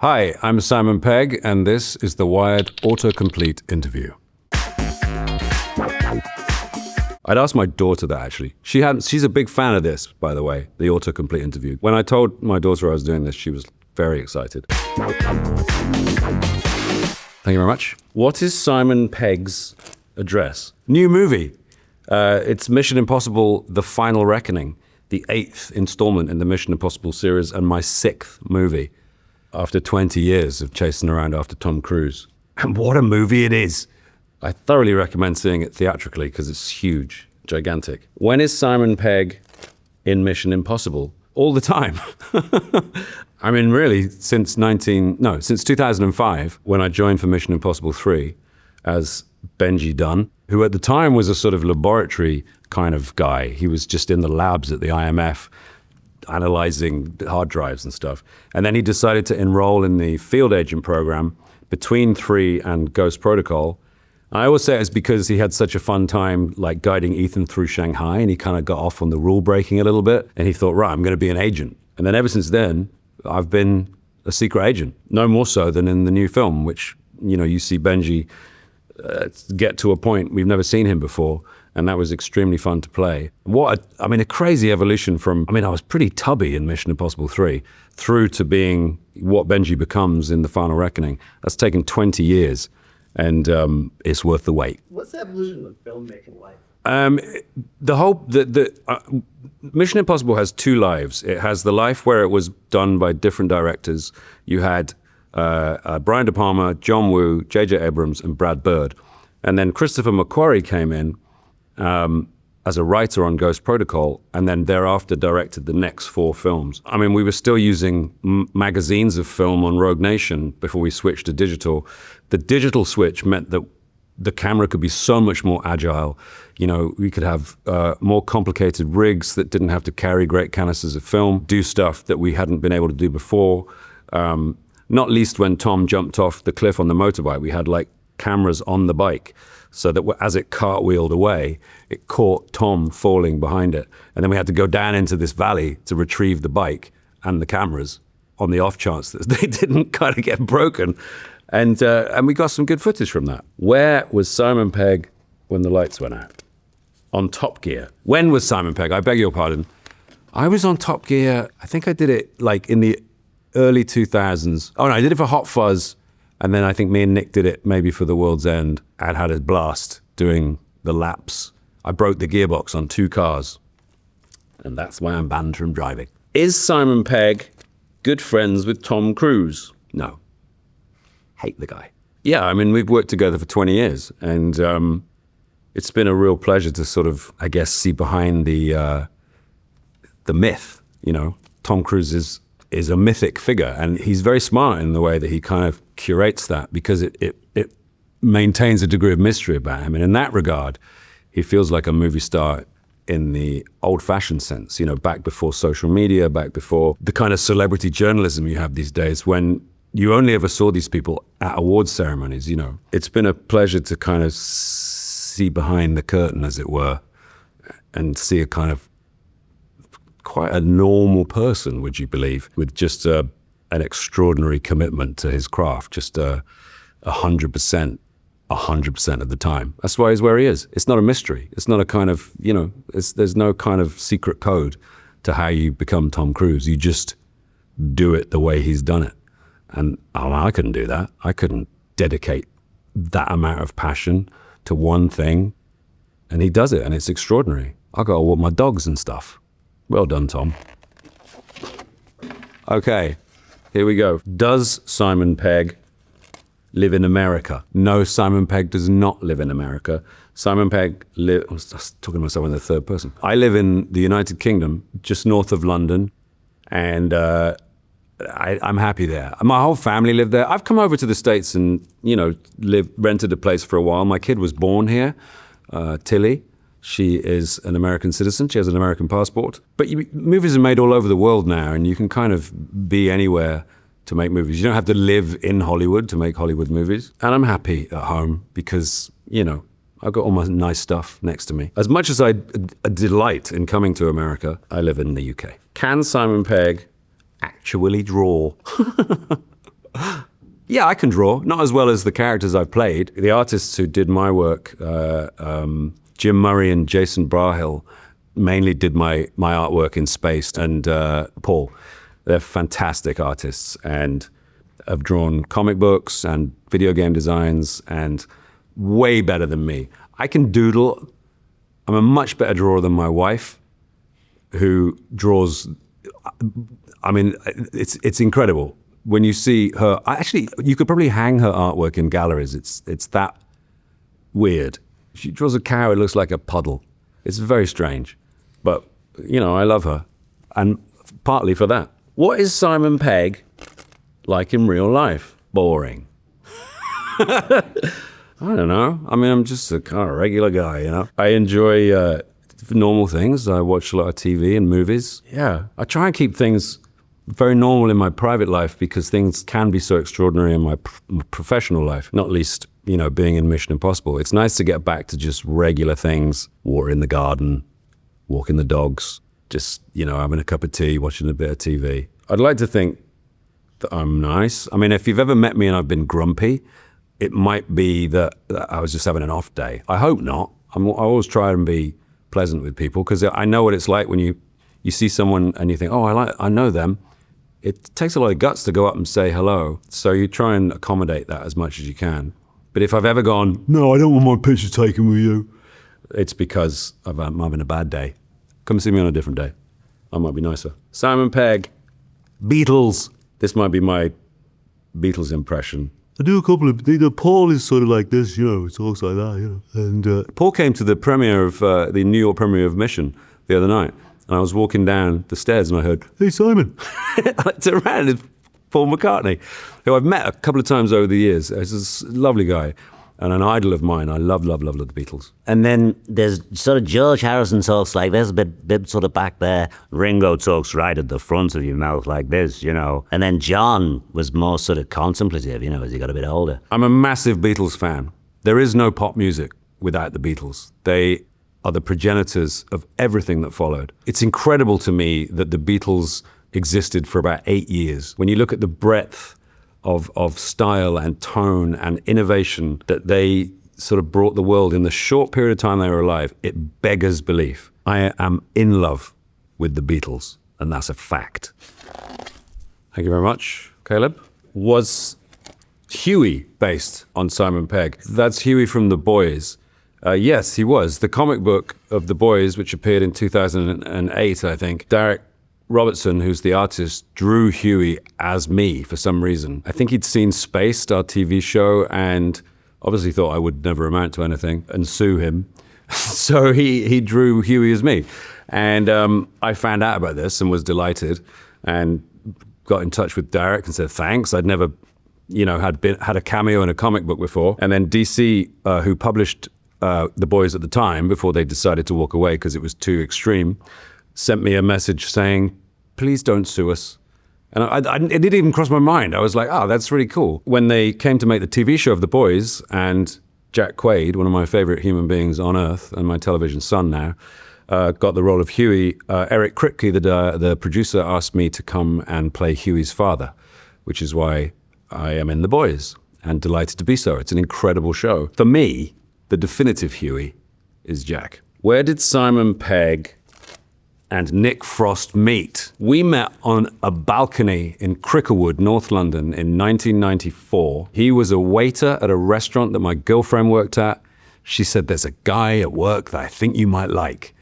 Hi, I'm Simon Pegg, and this is the Wired Autocomplete interview. I'd asked my daughter that, actually. She's a big fan of this, by the way, the Autocomplete interview. When I told my daughter I was doing this, she was very excited. Thank you very much. What is Simon Pegg's address? New movie. It's Mission Impossible: The Final Reckoning, the 8th installment in the Mission Impossible series, and my 6th movie after 20 years of chasing around after Tom Cruise. And what a movie it is. I thoroughly recommend seeing it theatrically because it's huge, gigantic. When is Simon Pegg in Mission Impossible? All the time. I mean, really, since 2005, when I joined for Mission Impossible 3 as Benji Dunn, who at the time was a sort of laboratory kind of guy. He was just in the labs at the IMF, analyzing hard drives and stuff. And then he decided to enroll in the field agent program between 3 and Ghost Protocol. I always say it's because he had such a fun time like guiding Ethan through Shanghai, and he kind of got off on the rule breaking a little bit. And he thought, right, I'm going to be an agent. And then ever since then, I've been a secret agent. No more so than in the new film, which, you know, you see Benji get to a point we've never seen him before. And that was extremely fun to play. A crazy evolution from, I was pretty tubby in Mission Impossible 3 through to being what Benji becomes in The Final Reckoning. That's taken 20 years, and it's worth the wait. What's the evolution of filmmaking like? Mission Impossible has 2 lives. It has the life where it was done by different directors. You had Brian De Palma, John Woo, J.J. Abrams, and Brad Bird. And then Christopher McQuarrie came in as a writer on Ghost Protocol, and then thereafter directed the next 4 films. We were still using magazines of film on Rogue Nation before we switched to digital. The digital switch meant that the camera could be so much more agile. You know, we could have more complicated rigs that didn't have to carry great canisters of film, do stuff that we hadn't been able to do before. Not least when Tom jumped off the cliff on the motorbike, we had like cameras on the bike, so that as it cartwheeled away, it caught Tom falling behind it. And then we had to go down into this valley to retrieve the bike and the cameras on the off chance that they didn't kind of get broken. And we got some good footage from that. Where was Simon Pegg when the lights went out? On Top Gear. When was Simon Pegg? I beg your pardon. I was on Top Gear, I think I did it like in the early 2000s. Oh no, I did it for Hot Fuzz. And then I think me and Nick did it maybe for The World's End. I'd had a blast doing the laps. I broke the gearbox on 2 cars. And that's why I'm banned from driving. Is Simon Pegg good friends with Tom Cruise? No. Hate the guy. Yeah, we've worked together for 20 years. And it's been a real pleasure to sort of, I guess, see behind the myth. You know, Tom Cruise is a mythic figure, and he's very smart in the way that he kind of curates that, because it maintains a degree of mystery about him. And in that regard, he feels like a movie star in the old-fashioned sense, you know, back before social media, back before the kind of celebrity journalism you have these days, when you only ever saw these people at awards ceremonies, you know. It's been a pleasure to kind of see behind the curtain, as it were, and see a kind of quite a normal person, would you believe, with just an extraordinary commitment to his craft, just 100% of the time. That's why he's where he is. It's not a mystery. It's not a kind of, you know, there's no kind of secret code to how you become Tom Cruise. You just do it the way he's done it. And I couldn't do that. I couldn't dedicate that amount of passion to one thing. And he does it, and it's extraordinary. I got to walk my dogs and stuff. Well done, Tom. Okay, here we go. Does Simon Pegg live in America? No, Simon Pegg does not live in America. Simon Pegg I was just talking to myself in the third person. I live in the United Kingdom, just north of London, and I'm happy there. My whole family lived there. I've come over to the States and, you know, rented a place for a while. My kid was born here, Tilly. She is an American citizen. She has an American passport. But movies are made all over the world now, and you can kind of be anywhere to make movies. You don't have to live in Hollywood to make Hollywood movies. And I'm happy at home because, you know, I've got all my nice stuff next to me. As much as I delight in coming to America, I live in the UK. Can Simon Pegg actually draw? Yeah, I can draw, not as well as the characters I've played. The artists who did my work, Jim Murray and Jason Brahill, mainly did my artwork in space, and Paul. They're fantastic artists and have drawn comic books and video game designs and way better than me. I can doodle. I'm a much better drawer than my wife, who draws. I mean, it's incredible. When you see her, actually, you could probably hang her artwork in galleries. It's that weird. She draws a cow, it looks like a puddle. It's very strange. But, you know, I love her. And partly for that. What is Simon Pegg like in real life? Boring. I don't know. I mean, I'm just a kind of regular guy, you know. I enjoy normal things. I watch a lot of TV and movies. Yeah. I try and keep things very normal in my private life because things can be so extraordinary in my professional life, not least, you know, being in Mission Impossible. It's nice to get back to just regular things, water in the garden, walking the dogs, just, you know, having a cup of tea, watching a bit of TV. I'd like to think that I'm nice. I mean, if you've ever met me and I've been grumpy, it might be that I was just having an off day. I hope not. I always try and be pleasant with people because I know what it's like when you see someone and you think, oh, I know them. It takes a lot of guts to go up and say hello. So you try and accommodate that as much as you can. But if I've ever gone, no, I don't want my picture taken with you, it's because I'm having a bad day. Come see me on a different day. I might be nicer. Simon Pegg, Beatles. This might be my Beatles impression. I do a couple of, Paul is sort of like this, you know, talks like that, you know. And Paul came to the premiere of, the New York premiere of Mission the other night. And I was walking down the stairs and I heard, hey, Simon. I turned around, it's Paul McCartney, who I've met a couple of times over the years. He's a lovely guy and an idol of mine. I love the Beatles. And then there's sort of George Harrison talks like this, a bit sort of back there. Ringo talks right at the front of your mouth like this, you know. And then John was more sort of contemplative, you know, as he got a bit older. I'm a massive Beatles fan. There is no pop music without the Beatles. They are the progenitors of everything that followed. It's incredible to me that the Beatles existed for about 8 years. When you look at the breadth of style and tone and innovation that they sort of brought the world in the short period of time they were alive, it beggars belief. I am in love with the Beatles, and that's a fact. Thank you very much, Caleb. Was Huey based on Simon Pegg? That's Huey from The Boys. Yes, he was. The comic book of The Boys, which appeared in 2008, I think, Derek Robertson, who's the artist, drew Huey as me for some reason. I think he'd seen Spaced, our TV show, and obviously thought I would never amount to anything and sue him. So he drew Huey as me. And I found out about this and was delighted and got in touch with Derek and said thanks. I'd never, you know, had a cameo in a comic book before. And then DC, who published The Boys at the time, before they decided to walk away because it was too extreme, sent me a message saying, please don't sue us. And it didn't even cross my mind. I was like, oh, that's really cool. When they came to make the TV show of The Boys, and Jack Quaid, one of my favorite human beings on earth and my television son now, got the role of Huey, Eric Kripke, the producer, asked me to come and play Huey's father, which is why I am in The Boys, and delighted to be so. It's an incredible show. For me, the definitive Huey is Jack. Where did Simon Pegg and Nick Frost meet? We met on a balcony in Cricklewood, North London in 1994. He was a waiter at a restaurant that my girlfriend worked at. She said, there's a guy at work that I think you might like.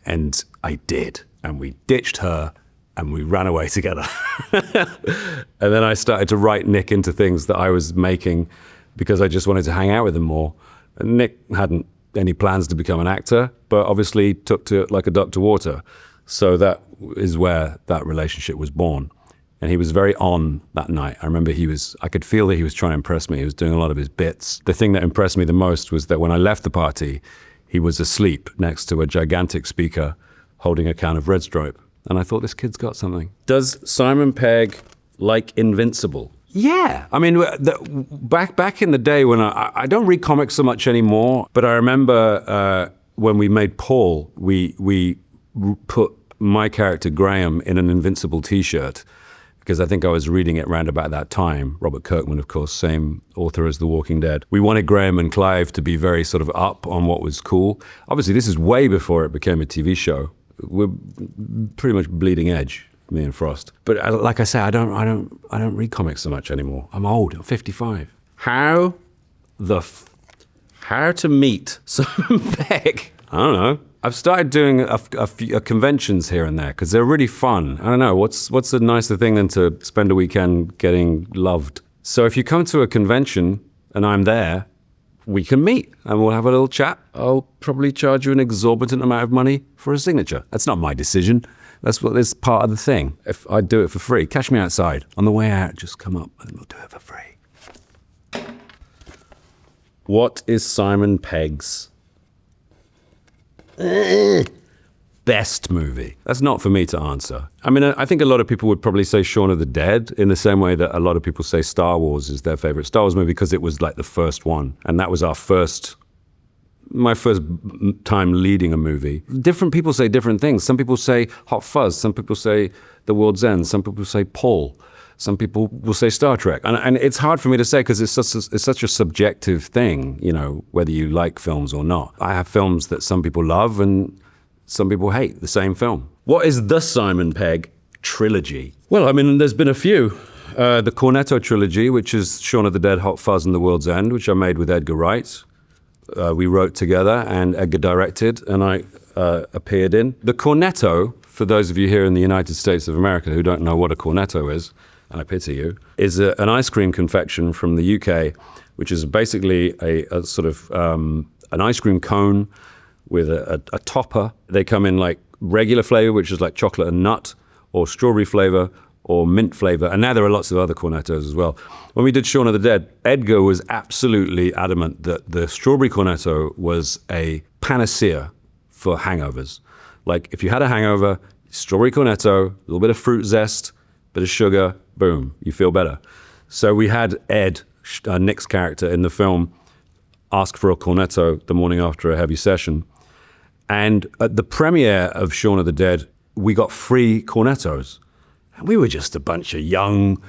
And I did. And we ditched her and we ran away together. And then I started to write Nick into things that I was making because I just wanted to hang out with him more. And Nick hadn't any plans to become an actor, but obviously took to it like a duck to water. So that is where that relationship was born. And he was very on that night. I remember I could feel that he was trying to impress me. He was doing a lot of his bits. The thing that impressed me the most was that when I left the party, he was asleep next to a gigantic speaker holding a can of Red Stripe. And I thought, this kid's got something. Does Simon Pegg like Invincible? Yeah. I mean, back in the day when I don't read comics so much anymore, but I remember when we made Paul, we put my character Graham in an Invincible t-shirt because I think I was reading it around about that time. Robert Kirkman, of course, same author as The Walking Dead. We wanted Graham and Clive to be very sort of up on what was cool. Obviously, this is way before it became a TV show. We're pretty much bleeding edge, me and Frost. But like I say, I don't read comics so much anymore. I'm old. I'm 55. How to meet Simon Pegg? I don't know. I've started doing a few conventions here and there because they're really fun. I don't know, what's a nicer thing than to spend a weekend getting loved? So if you come to a convention and I'm there, we can meet and we'll have a little chat. I'll probably charge you an exorbitant amount of money for a signature. That's not my decision. That's part of the thing. If I do it for free, catch me outside. On the way out, just come up and we'll do it for free. What is Simon Pegg's best movie? That's not for me to answer. I mean, I think a lot of people would probably say Shaun of the Dead in the same way that a lot of people say Star Wars is their favorite Star Wars movie because it was like the first one. And that was my first time leading a movie. Different people say different things. Some people say Hot Fuzz. Some people say The World's End. Some people say Paul. Some people will say Star Trek. And it's hard for me to say because it's such a subjective thing, you know, whether you like films or not. I have films that some people love and some people hate the same film. What is the Simon Pegg trilogy? Well, I mean, there's been a few. The Cornetto Trilogy, which is Shaun of the Dead, Hot Fuzz, and The World's End, which I made with Edgar Wright. We wrote together and Edgar directed and I appeared in. The Cornetto, for those of you here in the United States of America who don't know what a Cornetto is, I pity you, is an ice cream confection from the UK, which is basically a sort of an ice cream cone with a topper. They come in like regular flavor, which is like chocolate and nut, or strawberry flavor, or mint flavor. And now there are lots of other Cornettos as well. When we did Shaun of the Dead, Edgar was absolutely adamant that the strawberry Cornetto was a panacea for hangovers. Like if you had a hangover, strawberry Cornetto, a little bit of fruit zest, bit of sugar, boom, you feel better. So we had Ed, Nick's character in the film, ask for a Cornetto the morning after a heavy session. And at the premiere of Shaun of the Dead, we got free Cornettos. And we were just a bunch of young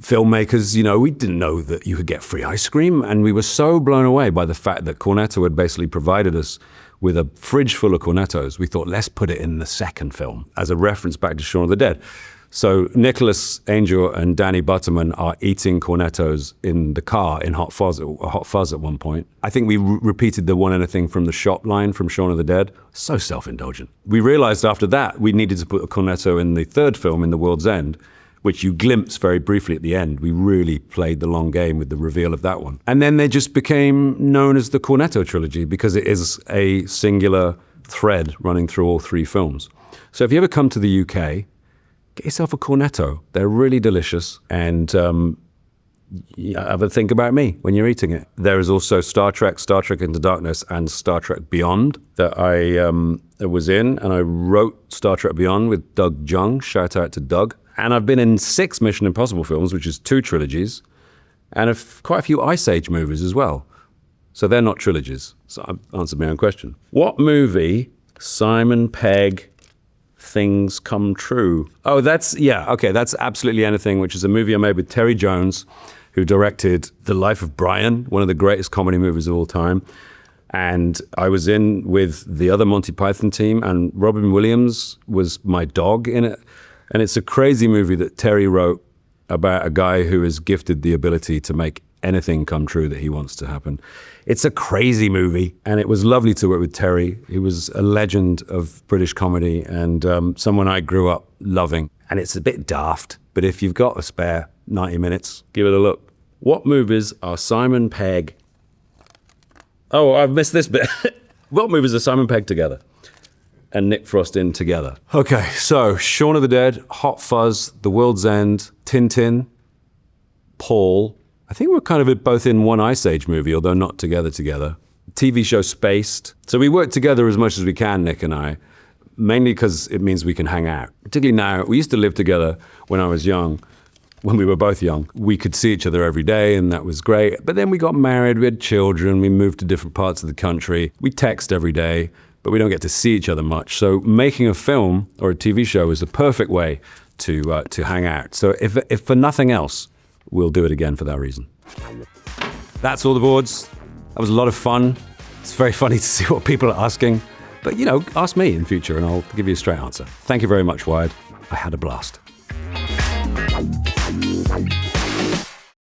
filmmakers, you know, we didn't know that you could get free ice cream. And we were so blown away by the fact that Cornetto had basically provided us with a fridge full of Cornettos. We thought, let's put it in the second film as a reference back to Shaun of the Dead. So Nicholas Angel and Danny Butterman are eating Cornettos in the car in Hot Fuzz at one point. I think we repeated the "Want Anything from the Shop" line from Shaun of the Dead. So self-indulgent. We realized after that we needed to put a Cornetto in the third film, in The World's End, which you glimpse very briefly at the end. We really played the long game with the reveal of that one. And then they just became known as the Cornetto Trilogy because it is a singular thread running through all three films. So if you ever come to the UK, get yourself a Cornetto. They're really delicious, and have a think about me when you're eating it. There is also Star Trek Into Darkness, and Star Trek Beyond that I was in, and I wrote Star Trek Beyond with Doug Jung. Shout out to Doug. And I've been in 6 Mission Impossible films, which is 2 trilogies, and quite a few Ice Age movies as well. So they're not trilogies. So I've answered my own question. What movie, Simon Pegg, Things Come True? Oh, that's Absolutely Anything, which is a movie I made with Terry Jones, who directed The Life of Brian, one of the greatest comedy movies of all time. And I was in with the other Monty Python team, and Robin Williams was my dog in it. And it's a crazy movie that Terry wrote about a guy who is gifted the ability to make anything come true that he wants to happen. It's a crazy movie, and it was lovely to work with Terry. He was a legend of British comedy and someone I grew up loving. And it's a bit daft, but if you've got a spare 90 minutes, give it a look. What movies are Simon Pegg... Oh, I've missed this bit. What movies are Simon Pegg together and Nick Frost in together? Okay, so Shaun of the Dead, Hot Fuzz, The World's End, Tintin, Paul. I think we're kind of both in one Ice Age movie, although not together. TV show Spaced. So we work together as much as we can, Nick and I, mainly because it means we can hang out. Particularly now, we used to live together when I was young, when we were both young. We could see each other every day, and that was great. But then we got married, we had children, we moved to different parts of the country. We text every day, but we don't get to see each other much. So making a film or a TV show is the perfect way to hang out. So if for nothing else, we'll do it again for that reason. That's all the boards. That was a lot of fun. It's very funny to see what people are asking. But, ask me in future and I'll give you a straight answer. Thank you very much, Wired. I had a blast.